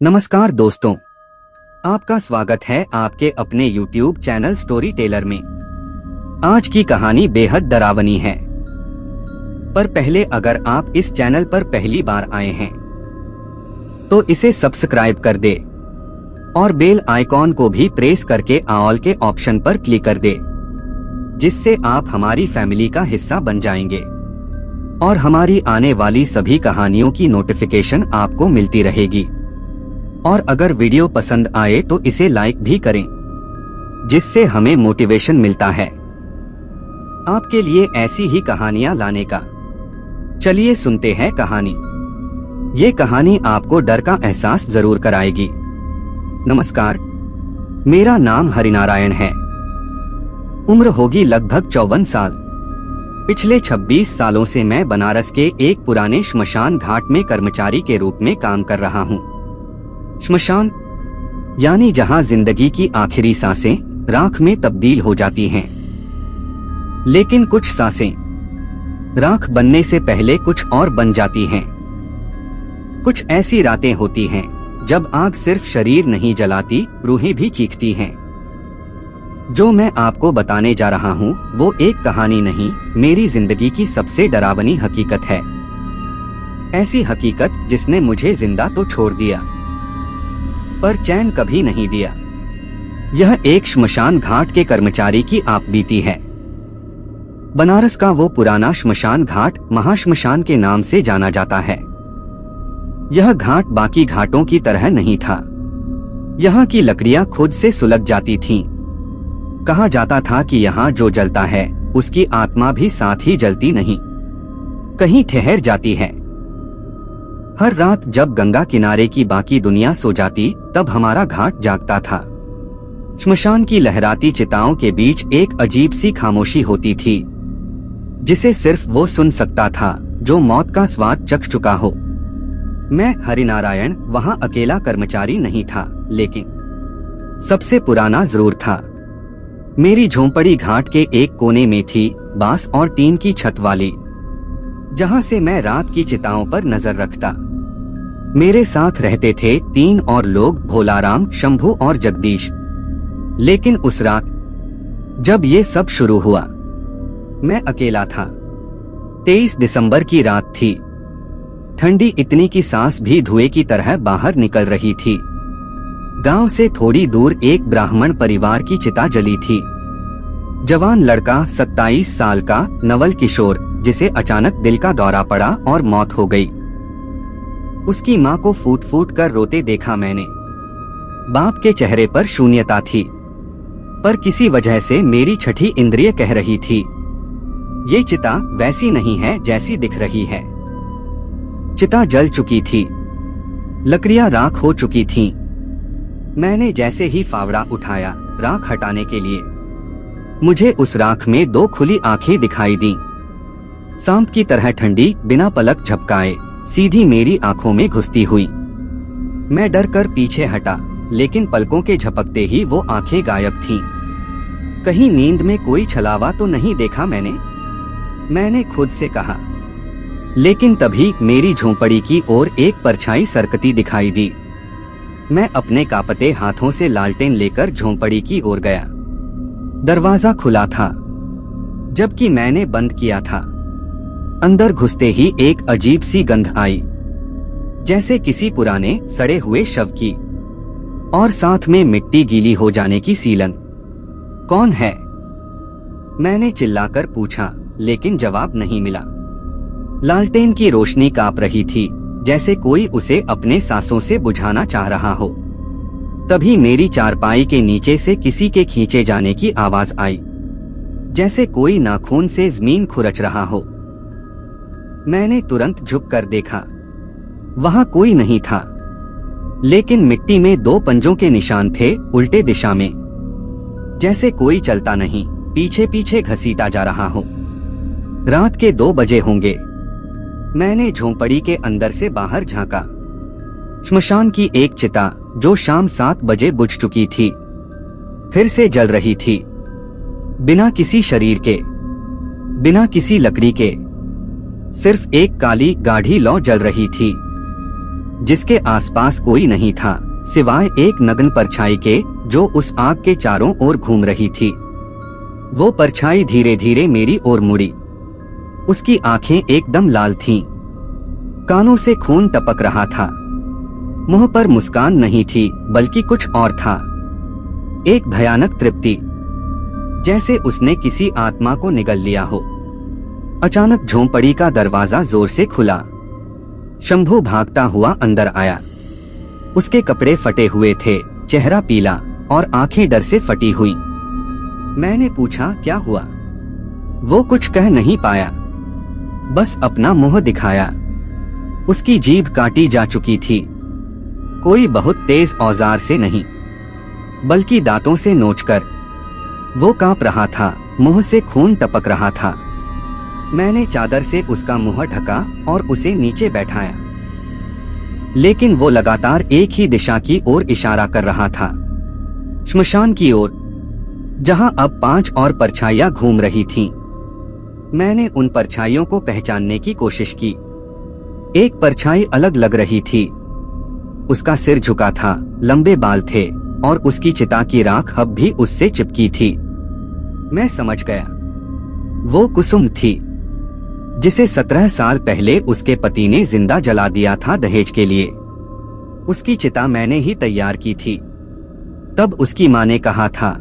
नमस्कार दोस्तों, आपका स्वागत है आपके अपने YouTube चैनल स्टोरी टेलर में। आज की कहानी बेहद डरावनी है, पर पहले अगर आप इस चैनल पर पहली बार आए हैं तो इसे सब्सक्राइब कर दे और बेल आइकॉन को भी प्रेस करके ऑल के ऑप्शन पर क्लिक कर दे, जिससे आप हमारी फैमिली का हिस्सा बन जाएंगे और हमारी आने वाली सभी कहानियों की नोटिफिकेशन आपको मिलती रहेगी। और अगर वीडियो पसंद आए तो इसे लाइक भी करें, जिससे हमें मोटिवेशन मिलता है आपके लिए ऐसी ही कहानियां लाने का। चलिए सुनते हैं कहानी। ये कहानी आपको डर का एहसास जरूर कराएगी। नमस्कार, मेरा नाम हरिनारायण है। उम्र होगी लगभग 54 साल। पिछले 26 सालों से मैं बनारस के एक पुराने श्मशान घाट में कर्मचारी के रूप में काम कर रहा हूँ। श्मशान यानी जहां जिंदगी की आखिरी सांसें राख में तब्दील हो जाती हैं। लेकिन कुछ सांसें राख बनने से पहले कुछ और बन जाती हैं। कुछ ऐसी रातें होती हैं जब आग सिर्फ शरीर नहीं जलाती, रूहें भी चीखती हैं। जो मैं आपको बताने जा रहा हूँ वो एक कहानी नहीं, मेरी जिंदगी की सबसे डरावनी हकीकत है। ऐसी हकीकत जिसने मुझे जिंदा तो छोड़ दिया, पर चैन कभी नहीं दिया। यह एक श्मशान घाट के कर्मचारी की आपबीती है। बनारस का वो पुराना श्मशान घाट महाश्मशान के नाम से जाना जाता है। यह घाट बाकी घाटों की तरह नहीं था। यहाँ की लकड़ियाँ खुद से सुलग जाती थीं। कहा जाता था कि यहाँ जो जलता है उसकी आत्मा भी साथ ही जलती नहीं, कहीं ठहर जाती है। हर रात जब गंगा किनारे की बाकी दुनिया सो जाती, तब हमारा घाट जागता था। श्मशान की लहराती चिताओं के बीच एक अजीब सी खामोशी होती थी, जिसे सिर्फ वो सुन सकता था जो मौत का स्वाद चख चुका हो। मैं हरिनारायण वहाँ अकेला कर्मचारी नहीं था, लेकिन सबसे पुराना जरूर था। मेरी झोंपड़ी घाट के एक कोने में थी, बांस और टीन की छत वाली, जहाँ से मैं रात की चिताओं पर नजर रखता। मेरे साथ रहते थे 3 और लोग, भोलाराम, शंभू और जगदीश। लेकिन उस रात जब ये सब शुरू हुआ, मैं अकेला था। 23 दिसंबर की रात थी। ठंडी इतनी कि सांस भी धुएं की तरह बाहर निकल रही थी। गांव से थोड़ी दूर एक ब्राह्मण परिवार की चिता जली थी। जवान लड़का 27 साल का नवल किशोर, जिसे अचानक दिल का दौरा पड़ा और मौत हो गई। उसकी मां को फूट फूट कर रोते देखा मैंने। बाप के चेहरे पर शून्यता थी, पर किसी वजह से मेरी छठी इंद्रिय कह रही थी, ये चिता वैसी नहीं है जैसी दिख रही है। चिता जल चुकी थी, लकड़ियां राख हो चुकी थीं। मैंने जैसे ही फावड़ा उठाया राख हटाने के लिए, मुझे उस राख में 2 खुली आंखें दिखाई दी, सांप की तरह ठंडी, बिना पलक झपकाए, सीधी मेरी आंखों में घुसती हुई। मैं डर कर पीछे हटा, लेकिन पलकों के झपकते ही वो आंखें गायब थीं। कहीं नींद में कोई छलावा तो नहीं देखा मैंने खुद से कहा। लेकिन तभी मेरी झोंपड़ी की ओर एक परछाई सरकती दिखाई दी। मैं अपने कांपते हाथों से लालटेन लेकर झोंपड़ी की ओर गया। दरवाजा खुला था, जबकि मैंने बंद किया था। अंदर घुसते ही एक अजीब सी गंध आई, जैसे किसी पुराने सड़े हुए शव की, और साथ में मिट्टी गीली हो जाने की सीलन। कौन है? मैंने चिल्लाकर पूछा, लेकिन जवाब नहीं मिला। लालटेन की रोशनी कांप रही थी, जैसे कोई उसे अपने सांसों से बुझाना चाह रहा हो। तभी मेरी चारपाई के नीचे से किसी के खींचे जाने की आवाज आई, जैसे कोई नाखून से जमीन खुरच रहा हो। मैंने तुरंत झुककर देखा, वहां कोई नहीं था, लेकिन मिट्टी में 2 पंजों के निशान थे, उल्टे दिशा में, जैसे कोई चलता नहीं, पीछे पीछे घसीटा जा रहा हो। रात के 2 बजे होंगे। मैंने झोंपड़ी के अंदर से बाहर झांका। श्मशान की एक चिता, जो शाम 7 बजे बुझ चुकी थी, फिर से जल रही थी, बिना किसी शरीर के, बिना किसी लकड़ी के। सिर्फ एक काली गाढ़ी लौ जल रही थी। जिसके आसपास कोई नहीं था सिवाय एक नग्न परछाई के जो उस आग के चारों ओर घूम रही थी। वो परछाई धीरे धीरे मेरी ओर मुड़ी। उसकी आंखें एकदम लाल थीं। कानों से खून टपक रहा था। मुंह पर मुस्कान नहीं थी बल्कि कुछ और था, एक भयानक तृप्ति, जैसे उसने किसी आत्मा को निगल लिया हो। अचानक झोंपड़ी का दरवाजा जोर से खुला। शंभू भागता हुआ अंदर आया। उसके कपड़े फटे हुए थे, चेहरा पीला और आंखें डर से फटी हुई। मैंने पूछा क्या हुआ? वो कुछ कह नहीं पाया, बस अपना मुंह दिखाया। उसकी जीभ काटी जा चुकी थी, कोई बहुत तेज औजार से नहीं बल्कि दांतों से नोचकर। वो कांप रहा था, मुंह से खून टपक रहा था। मैंने चादर से उसका मुंह ढका और उसे नीचे बैठाया, लेकिन वो लगातार एक ही दिशा की ओर इशारा कर रहा था, श्मशान की ओर, जहां अब 5 और परछाइयां घूम रही थीं। मैंने उन परछाइयों को पहचानने की कोशिश की। एक परछाई अलग लग रही थी। उसका सिर झुका था, लंबे बाल थे और उसकी चिता की राख अब भी उससे चिपकी थी। मैं समझ गया, वो कुसुम थी, जिसे 17 साल पहले उसके पति ने जिंदा जला दिया था दहेज के लिए। उसकी चिता मैंने ही तैयार की थी। तब उसकी माँ ने कहा था,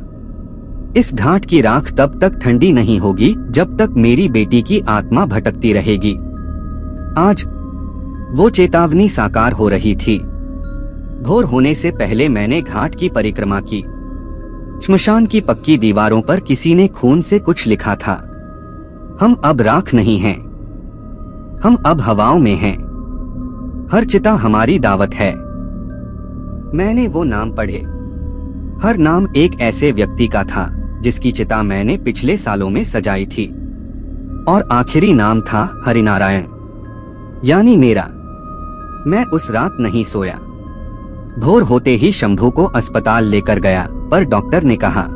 इस घाट की राख तब तक ठंडी नहीं होगी जब तक मेरी बेटी की आत्मा भटकती रहेगी। आज वो चेतावनी साकार हो रही थी। भोर होने से पहले मैंने घाट की परिक्रमा की। श्मशान की पक्की दीवारों पर किसी ने खून से कुछ लिखा था, हम अब राख नहीं हैं, हम अब हवाओं में हैं। हर चिता हमारी दावत है। मैंने वो नाम पढ़े। हर नाम एक ऐसे व्यक्ति का था जिसकी चिता मैंने पिछले सालों में सजाई थी, और आखिरी नाम था हरिनारायण, यानी मेरा। मैं उस रात नहीं सोया। भोर होते ही शंभू को अस्पताल लेकर गया, पर डॉक्टर ने कहा,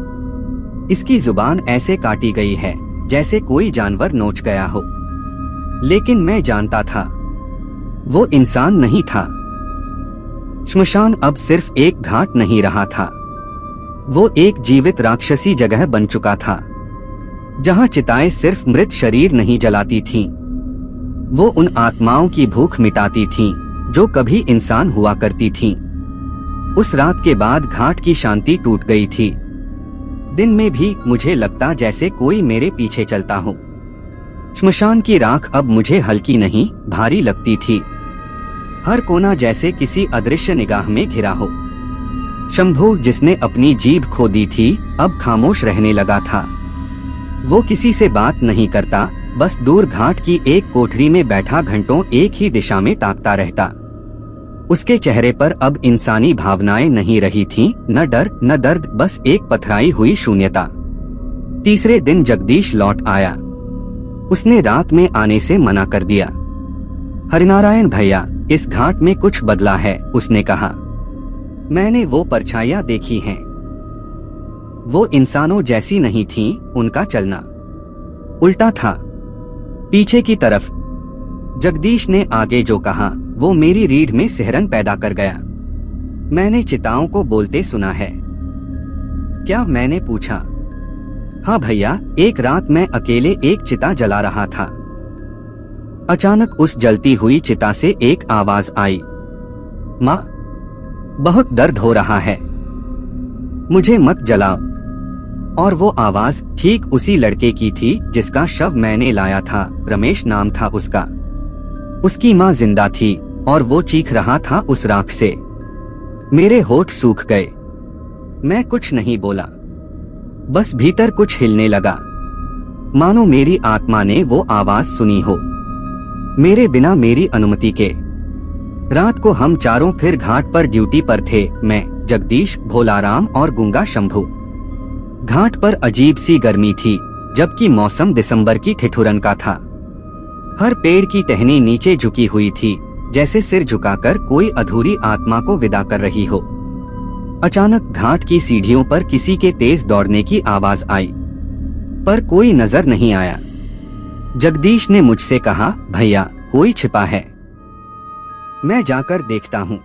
इसकी जुबान ऐसे काटी गई है जैसे कोई जानवर नोच गया हो। लेकिन मैं जानता था, वो इंसान नहीं था। श्मशान अब सिर्फ एक घाट नहीं रहा था, वो एक जीवित राक्षसी जगह बन चुका था, जहां चिताएं सिर्फ मृत शरीर नहीं जलाती थीं, वो उन आत्माओं की भूख मिटाती थीं जो कभी इंसान हुआ करती थीं। उस रात के बाद घाट की शांति टूट गई थी। दिन में भी मुझे लगता जैसे कोई मेरे पीछे चलता हो। श्मशान की राख अब मुझे हल्की नहीं, भारी लगती थी। हर कोना जैसे किसी अदृश्य निगाह में घिरा हो। शंभू, जिसने अपनी जीभ खो दी थी, अब खामोश रहने लगा था। वो किसी से बात नहीं करता, बस दूर घाट की एक कोठरी में बैठा घंटों एक ही दिशा में ताकता रहता। उसके चेहरे पर अब इंसानी भावनाएं नहीं रही थीं, न डर न दर्द, बस एक पथराई हुई शून्यता। तीसरे दिन जगदीश लौट आया। उसने रात में आने से मना कर दिया। हरिनारायण भैया, इस घाट में कुछ बदला है, उसने कहा। मैंने वो परछाइयां देखी हैं। वो इंसानों जैसी नहीं थीं, उनका चलना उल्टा था, पीछे की तरफ। जगदीश ने आगे जो कहा वो मेरी रीढ़ में सिहरन पैदा कर गया। मैंने चिताओं को बोलते सुना है। क्या? मैंने पूछा। हाँ भैया, एक रात मैं अकेले एक चिता जला रहा था। अचानक उस जलती हुई चिता से एक आवाज आई, माँ, बहुत दर्द हो रहा है, मुझे मत जलाओ। और वो आवाज ठीक उसी लड़के की थी जिसका शव मैंने लाया था। रमेश नाम था उसका। उसकी माँ जिंदा थी और वो चीख रहा था उस राख से। मेरे होठ सूख गए। मैं कुछ नहीं बोला, बस भीतर कुछ हिलने लगा, मानो मेरी आत्मा ने वो आवाज सुनी हो, मेरे बिना, मेरी अनुमति के। रात को हम चारों फिर घाट पर ड्यूटी पर थे, मैं, जगदीश, भोलाराम और गूंगा शंभू। घाट पर अजीब सी गर्मी थी, जबकि मौसम दिसंबर की ठिठुरन का था। हर पेड़ की टहनी नीचे झुकी हुई थी, जैसे सिर झुकाकर कोई अधूरी आत्मा को विदा कर रही हो। अचानक घाट की सीढ़ियों पर किसी के तेज दौड़ने की आवाज आई, पर कोई नजर नहीं आया। जगदीश ने मुझसे कहा, भैया, कोई छिपा है। मैं जाकर देखता हूँ।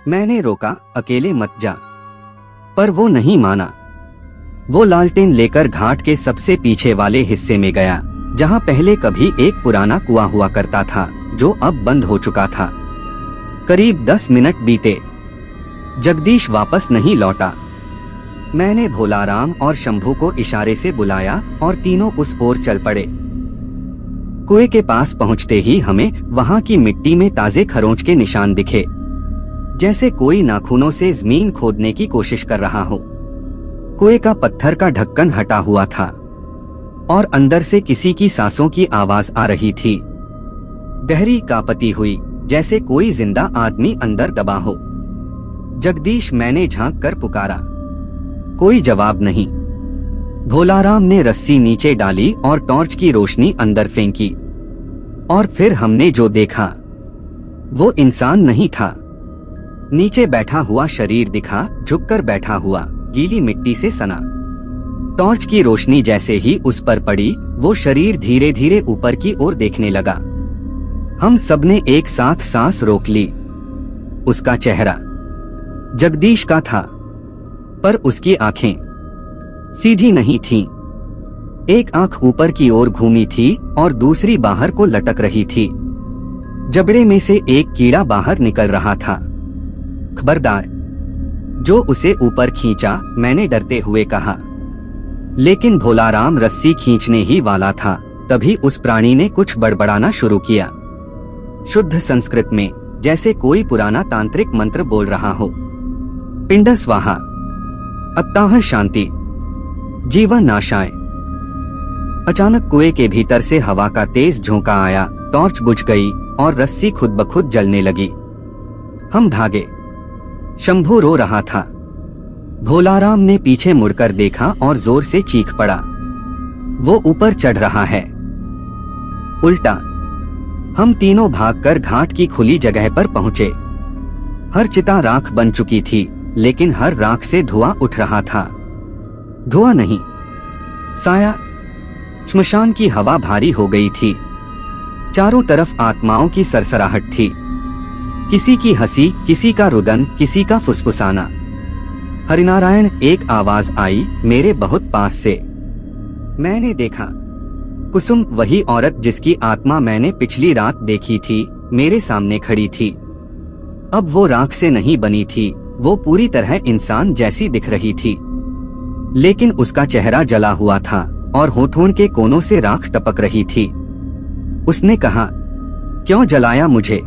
मैंने रोका, अकेले मत जा। पर वो नहीं माना। वो लालटेन लेकर घाट के सबसे पीछे वाले हिस्से में गया, जहाँ पहले कभी एक पुराना कुआं हुआ करता था, जो अब बंद हो चुका था। करीब 10 मिनट बीते, जगदीश वापस नहीं लौटा। मैंने भोलाराम और शंभू को इशारे से बुलाया और तीनों उस ओर चल पड़े। कुएं के पास पहुंचते ही हमें वहां की मिट्टी में ताजे खरोंच के निशान दिखे, जैसे कोई नाखूनों से जमीन खोदने की कोशिश कर रहा हो। कुएं का पत्थर का ढक्कन हटा हुआ था और अंदर से किसी की सांसों की आवाज आ रही थी, गहरी कांपती हुई, जैसे कोई जिंदा आदमी अंदर दबा हो। जगदीश, मैंने झांक कर पुकारा। कोई जवाब नहीं। भोलाराम ने रस्सी नीचे डाली और टॉर्च की रोशनी अंदर फेंकी, और फिर हमने जो देखा वो इंसान नहीं था। नीचे बैठा हुआ शरीर दिखा, झुककर बैठा हुआ, गीली मिट्टी से सना। टॉर्च की रोशनी जैसे ही उस पर पड़ी, वो शरीर धीरे धीरे ऊपर की ओर देखने लगा। हम सबने एक साथ सांस रोक ली। उसका चेहरा जगदीश का था, पर उसकी आंखें सीधी नहीं थीं। एक आंख ऊपर की ओर घूमी थी और दूसरी बाहर को लटक रही थी। जबड़े में से एक कीड़ा बाहर निकल रहा था। खबरदार, जो उसे ऊपर खींचा, मैंने डरते हुए कहा। लेकिन भोलाराम रस्सी खींचने ही वाला था, तभी उस प्राणी ने कुछ बड़बड़ाना शुरू किया, शुद्ध संस्कृत में, जैसे कोई पुराना तांत्रिक मंत्र बोल रहा हो। पिंड स्वाहा, अत्ताह शांति, जीवन नाशाय। अचानक कुएं के भीतर से हवा का तेज झोंका आया, टॉर्च बुझ गई और रस्सी खुद ब खुद जलने लगी। हम भागे। शंभू रो रहा था। भोलाराम ने पीछे मुड़कर देखा और जोर से चीख पड़ा। वो ऊपर चढ़ रहा है, उल्टा। हम तीनों भागकर घाट की खुली जगह पर पहुंचे। हर चिता राख बन चुकी थी, लेकिन हर राख से धुआं उठ रहा था। धुआं नहीं, साया। श्मशान की हवा भारी हो गई थी। चारों तरफ आत्माओं की सरसराहट थी। किसी की हंसी, किसी का रुदन, किसी का फुसफुसाना। हरिनारायण, एक आवाज आई मेरे बहुत पास से। मैंने देखा, कुसुम, वही औरत जिसकी आत्मा मैंने पिछली रात देखी थी, मेरे सामने खड़ी थी। अब वो राख से नहीं बनी थी, वो पूरी तरह इंसान जैसी दिख रही थी, लेकिन उसका चेहरा जला हुआ था और होठों के कोनों से राख टपक रही थी। उसने कहा, क्यों जलाया मुझे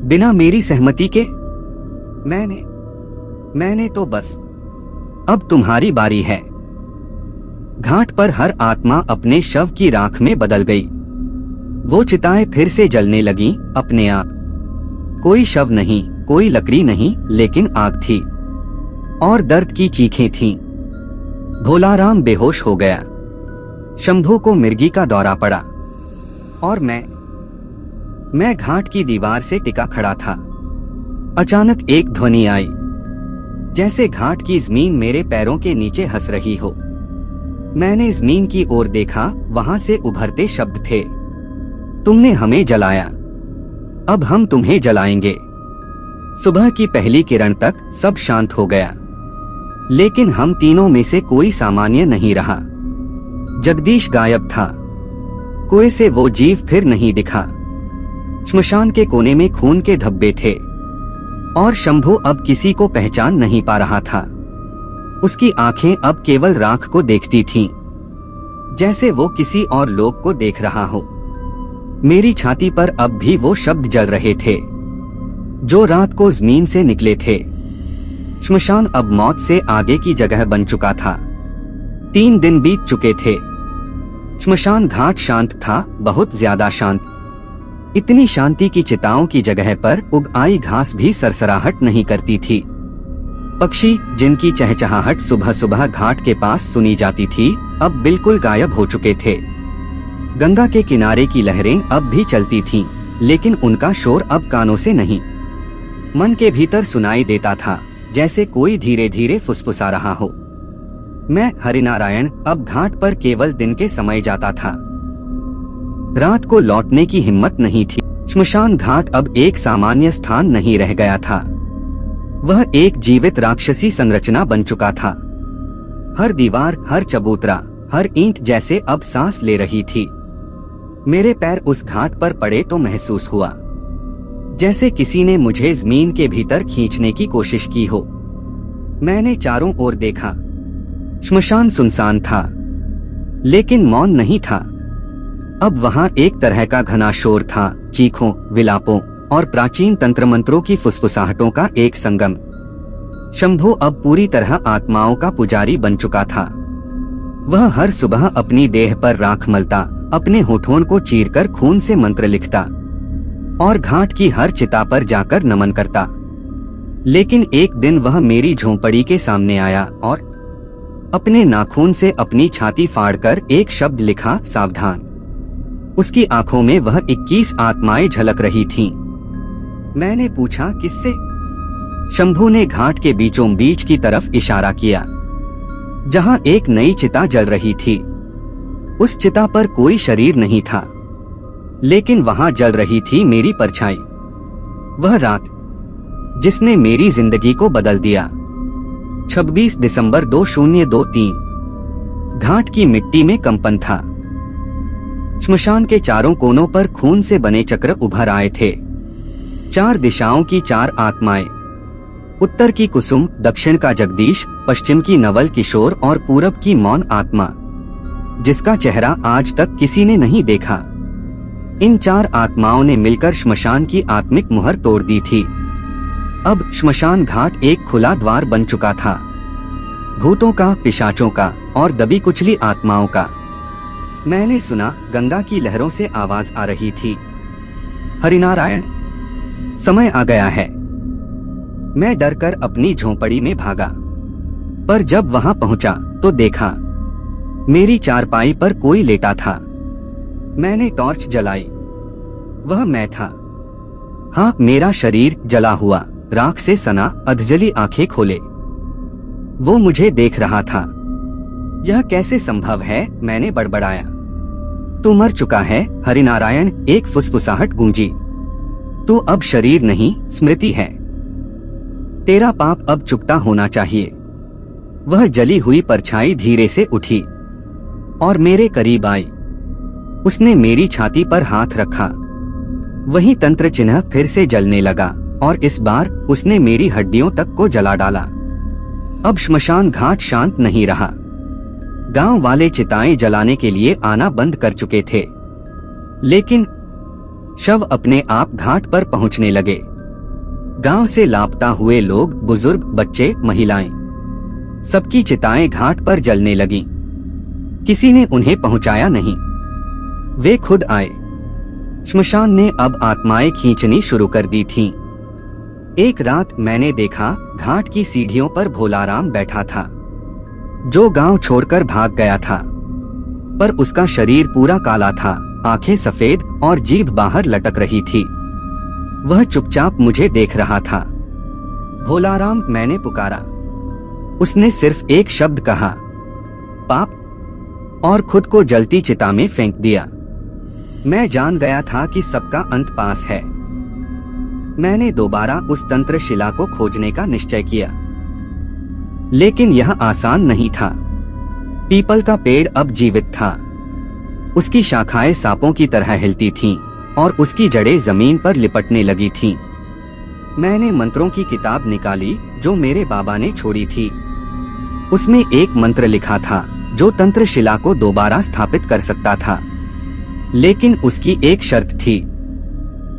बिना मेरी सहमति के? मैंने तो बस, अब तुम्हारी बारी है। घाट पर हर आत्मा अपने शव की राख में बदल गई। वो चिताएं फिर से जलने लगी अपने आप। कोई शव नहीं, कोई लकड़ी नहीं, लेकिन आग थी और दर्द की चीखें थीं। भोलाराम बेहोश हो गया। शंभू को मिर्गी का दौरा पड़ा और मैं घाट की दीवार से टिका खड़ा था। अचानक एक ध्वनि आई, जैसे घाट की जमीन मेरे पैरों के नीचे हंस रही हो। मैंने जमीन की ओर देखा, वहां से उभरते शब्द थे, तुमने हमें जलाया, अब हम तुम्हें जलाएंगे। सुबह की पहली किरण तक सब शांत हो गया, लेकिन हम तीनों में से कोई सामान्य नहीं रहा। जगदीश गायब था। कुएं से वो जीव फिर नहीं दिखा। श्मशान के कोने में खून के धब्बे थे और शंभू अब किसी को पहचान नहीं पा रहा था। उसकी आंखें अब केवल राख को देखती थीं, जैसे वो किसी और लोक को देख रहा हो। मेरी छाती पर अब भी वो शब्द जल रहे थे जो रात को जमीन से निकले थे। श्मशान अब मौत से आगे की जगह बन चुका था। 3 दिन बीत चुके थे। श्मशान घाट शांत था, बहुत ज्यादा शांत। इतनी शांति की चिताओं की जगह पर उग आई घास भी सरसराहट नहीं करती थी। पक्षी, जिनकी चहचहाहट सुबह सुबह घाट के पास सुनी जाती थी, अब बिल्कुल गायब हो चुके थे। गंगा के किनारे की लहरें अब भी चलती थीं, लेकिन उनका शोर अब कानों से नहीं, मन के भीतर सुनाई देता था, जैसे कोई धीरे धीरे फुसफुसा रहा हो। मैं, हरिनारायण, अब घाट पर केवल दिन के समय जाता था। रात को लौटने की हिम्मत नहीं थी। श्मशान घाट अब एक सामान्य स्थान नहीं रह गया था। वह एक जीवित राक्षसी संरचना बन चुका था। हर दीवार, हर चबूतरा, हर ईंट जैसे अब सांस ले रही थी। मेरे पैर उस घाट पर पड़े तो महसूस हुआ जैसे किसी ने मुझे जमीन के भीतर खींचने की कोशिश की हो। मैंने चारों ओर देखा। श्मशान सुनसान था, लेकिन मौन नहीं था। अब वहां एक तरह का घना शोर था, चीखों, विलापों और प्राचीन तंत्र मंत्रों की फुसफुसाहटों का एक संगम। शंभू अब पूरी तरह आत्माओं का पुजारी बन चुका था। वह हर सुबह अपनी देह पर राख मलता, अपने होठों को चीरकर खून से मंत्र लिखता और घाट की हर चिता पर जाकर नमन करता। लेकिन एक दिन वह मेरी झोंपड़ी के सामने आया और अपने नाखून से अपनी छाती फाड़कर एक शब्द लिखा, सावधान। उसकी आंखों में वह 21 आत्माएं झलक रही थीं। मैंने पूछा, किससे? शंभू ने घाट के बीचों बीच की तरफ इशारा किया, जहां एक नई चिता जल रही थी। उस चिता पर कोई शरीर नहीं था, लेकिन वहां जल रही थी मेरी परछाई। वह रात जिसने मेरी जिंदगी को बदल दिया। 26 दिसंबर 2023। घाट की मिट्टी में कंपन था। श्मशान के चारों कोनों पर खून से बने चक्र उभर आए थे। 4 दिशाओं की 4 आत्माएं, उत्तर की कुसुम, दक्षिण का जगदीश, पश्चिम की नवल किशोर और पूरब की मौन आत्मा, जिसका चेहरा आज तक किसी ने नहीं देखा। इन 4 आत्माओं ने मिलकर श्मशान की आत्मिक मुहर तोड़ दी थी। अब श्मशान घाट एक खुला द्वार बन चुका था, भूतों का, पिशाचों का और दबी कुचली आत्माओं का। मैंने सुना, गंगा की लहरों से आवाज आ रही थी, हरिनारायण, समय आ गया है। मैं डरकर अपनी झोंपड़ी में भागा, पर जब वहां पहुंचा तो देखा मेरी चारपाई पर कोई लेटा था। मैंने टॉर्च जलाई। वह मैं था। हाँ, मेरा शरीर जला हुआ, राख से सना, अधजली आंखें खोले। वो मुझे देख रहा था। यह कैसे संभव है? मैंने बड़बड़ाया। तू मर चुका है हरिनारायण, एक फुसफुसाहट गूंजी। तू अब शरीर नहीं, स्मृति है। तेरा पाप अब चुकता होना चाहिए। वह जली हुई परछाई धीरे से उठी और मेरे करीब आई। उसने मेरी छाती पर हाथ रखा। वही तंत्र चिन्ह फिर से जलने लगा और इस बार उसने मेरी हड्डियों तक को जला डाला। अब श्मशान घाट शांत नहीं रहा। गांव वाले चिताएं जलाने के लिए आना बंद कर चुके थे, लेकिन शव अपने आप घाट पर पहुंचने लगे। गांव से लापता हुए लोग, बुजुर्ग, बच्चे, महिलाएं, सबकी चिताएं घाट पर जलने लगीं। किसी ने उन्हें पहुंचाया नहीं, वे खुद आए। श्मशान ने अब आत्माएं खींचनी शुरू कर दी थीं। एक रात मैंने देखा, घाट की सीढ़ियों पर भोलाराम बैठा था, जो गांव छोड़कर भाग गया था, पर उसका शरीर पूरा काला था, आंखें सफेद और जीभ बाहर लटक रही थी। वह चुपचाप मुझे देख रहा था। भोलाराम, मैंने पुकारा। उसने सिर्फ एक शब्द कहा, पाप, और खुद को जलती चिता में फेंक दिया। मैं जान गया था कि सबका अंत पास है। मैंने दोबारा उस तंत्र शिला को खोजने का निश्चय किया, लेकिन यह आसान नहीं था। पीपल का पेड़ अब जीवित था। उसकी शाखाएं सांपों की तरह हिलती थीं और उसकी जड़ें जमीन पर लिपटने लगी थीं। मैंने मंत्रों की किताब निकाली जो मेरे बाबा ने छोड़ी थी। उसमें एक मंत्र लिखा था जो तंत्र शिला को दोबारा स्थापित कर सकता था, लेकिन उसकी एक शर्त थी।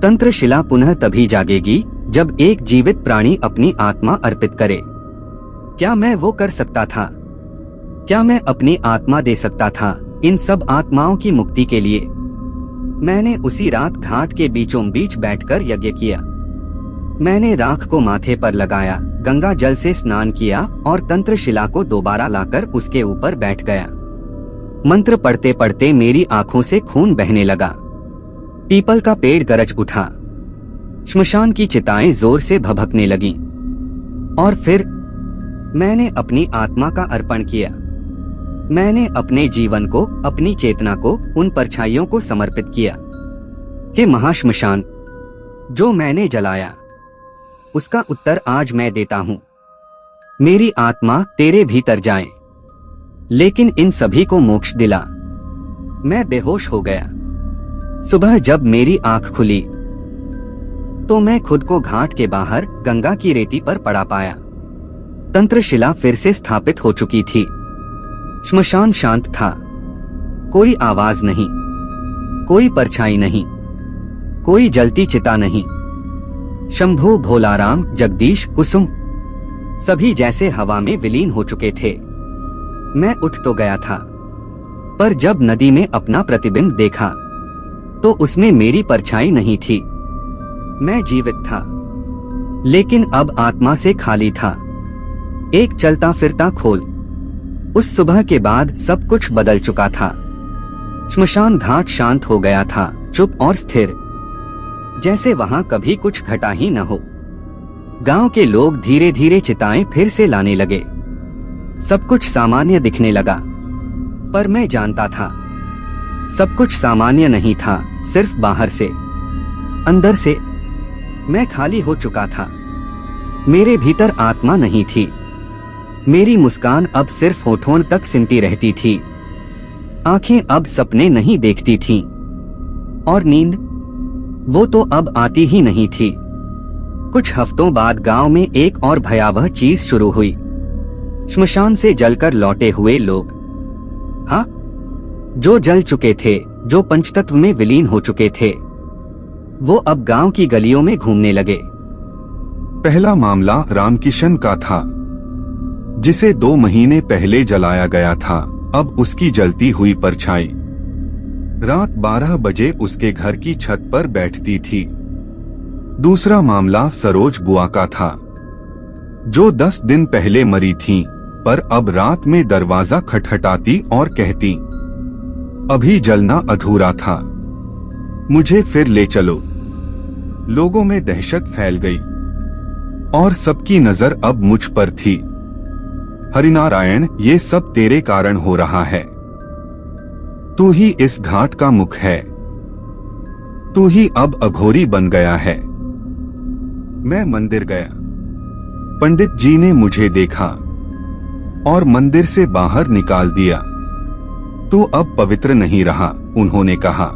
तंत्र शिला पुनः तभी जागेगी जब एक जीवित प्राणी अपनी आत्मा अर्पित करे। क्या मैं वो कर सकता था? क्या मैं अपनी आत्मा दे सकता था इन सब आत्माओं की मुक्ति के लिए? मैंने उसी रात घाट के बीचों बीच बैठकर यज्ञ किया। मैंने राख को माथे पर लगाया, गंगा जल से स्नान किया और तंत्र शिला को दोबारा लाकर उसके ऊपर बैठ गया। मंत्र पढ़ते पढ़ते मेरी आंखों से खून बहने लगा। पीपल का पेड़ गरज उठा। श्मशान की चिताएं जोर से भभकने लगीं। और फिर मैंने अपनी आत्मा का अर्पण किया। मैंने अपने जीवन को, अपनी चेतना को उन परछाइयों को समर्पित किया। हे महाश्मशान, जो मैंने जलाया उसका उत्तर आज मैं देता हूं। मेरी आत्मा तेरे भीतर जाए, लेकिन इन सभी को मोक्ष दिला। मैं बेहोश हो गया। सुबह जब मेरी आंख खुली तो मैं खुद को घाट के बाहर गंगा की रेती पर पड़ा पाया। तंत्रशिला फिर से स्थापित हो चुकी थी। श्मशान शांत था। कोई आवाज नहीं, कोई परछाई नहीं, कोई जलती चिता नहीं। शंभू, भोलाराम, जगदीश, कुसुम सभी जैसे हवा में विलीन हो चुके थे। मैं उठ तो गया था, पर जब नदी में अपना प्रतिबिंब देखा तो उसमें मेरी परछाई नहीं थी। मैं जीवित था, लेकिन अब आत्मा से खाली था। एक चलता फिरता खोल। उस सुबह के बाद सब कुछ बदल चुका था। श्मशान घाट शांत हो गया था, चुप और स्थिर, जैसे वहां कभी कुछ घटा ही न हो। गांव के लोग धीरे धीरे चिताएं फिर से लाने लगे। सब कुछ सामान्य दिखने लगा, पर मैं जानता था सब कुछ सामान्य नहीं था। सिर्फ बाहर से, अंदर से मैं खाली हो चुका था। मेरे भीतर आत्मा नहीं थी। मेरी मुस्कान अब सिर्फ होठों तक सिमटी रहती थी। आंखें अब सपने नहीं देखती थीं, और नींद, वो तो अब आती ही नहीं थी। कुछ हफ्तों बाद गांव में एक और भयावह चीज शुरू हुई। श्मशान से जलकर लौटे हुए लोग, हाँ, जो जल चुके थे, जो पंचतत्व में विलीन हो चुके थे, वो अब गांव की गलियों में घूमने लगे। पहला मामला रामकिशन का था, जिसे 2 महीने पहले जलाया गया था। अब उसकी जलती हुई परछाई रात 12 बजे उसके घर की छत पर बैठती थी। दूसरा मामला सरोज बुआ का था, जो 10 दिन पहले मरी थीं, पर अब रात में दरवाजा खटखटाती और कहती, अभी जलना अधूरा था, मुझे फिर ले चलो। लोगों में दहशत फैल गई और सबकी नजर अब मुझ पर थी। हरिनारायण, ये सब तेरे कारण हो रहा है। तू ही इस घाट का मुख है। तू ही अब अघोरी बन गया है। मैं मंदिर गया। पंडित जी ने मुझे देखा और मंदिर से बाहर निकाल दिया। तू अब पवित्र नहीं रहा, उन्होंने कहा।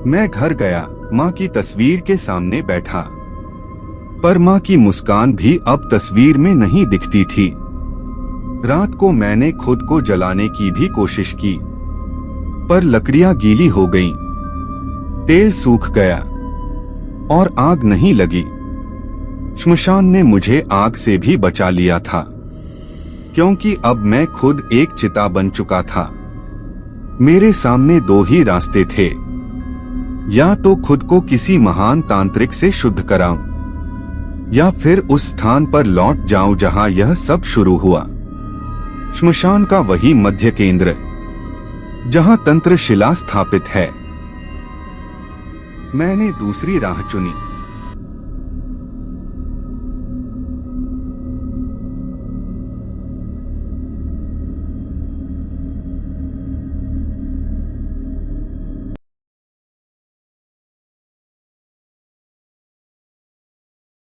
मैं घर गया, माँ की तस्वीर के सामने बैठा, पर माँ की मुस्कान भी अब तस्वीर में नहीं दिखती थी। रात को मैंने खुद को जलाने की भी कोशिश की, पर लकड़ियां गीली हो गईं, तेल सूख गया और आग नहीं लगी। श्मशान ने मुझे आग से भी बचा लिया था, क्योंकि अब मैं खुद एक चिता बन चुका था। मेरे सामने 2 ही रास्ते थे, या तो खुद को किसी महान तांत्रिक से शुद्ध कराऊं, या फिर उस स्थान पर लौट जाऊं जहां यह सब शुरू हुआ। श्मशान का वही मध्य केंद्र, जहां तंत्रशिला स्थापित है। मैंने दूसरी राह चुनी।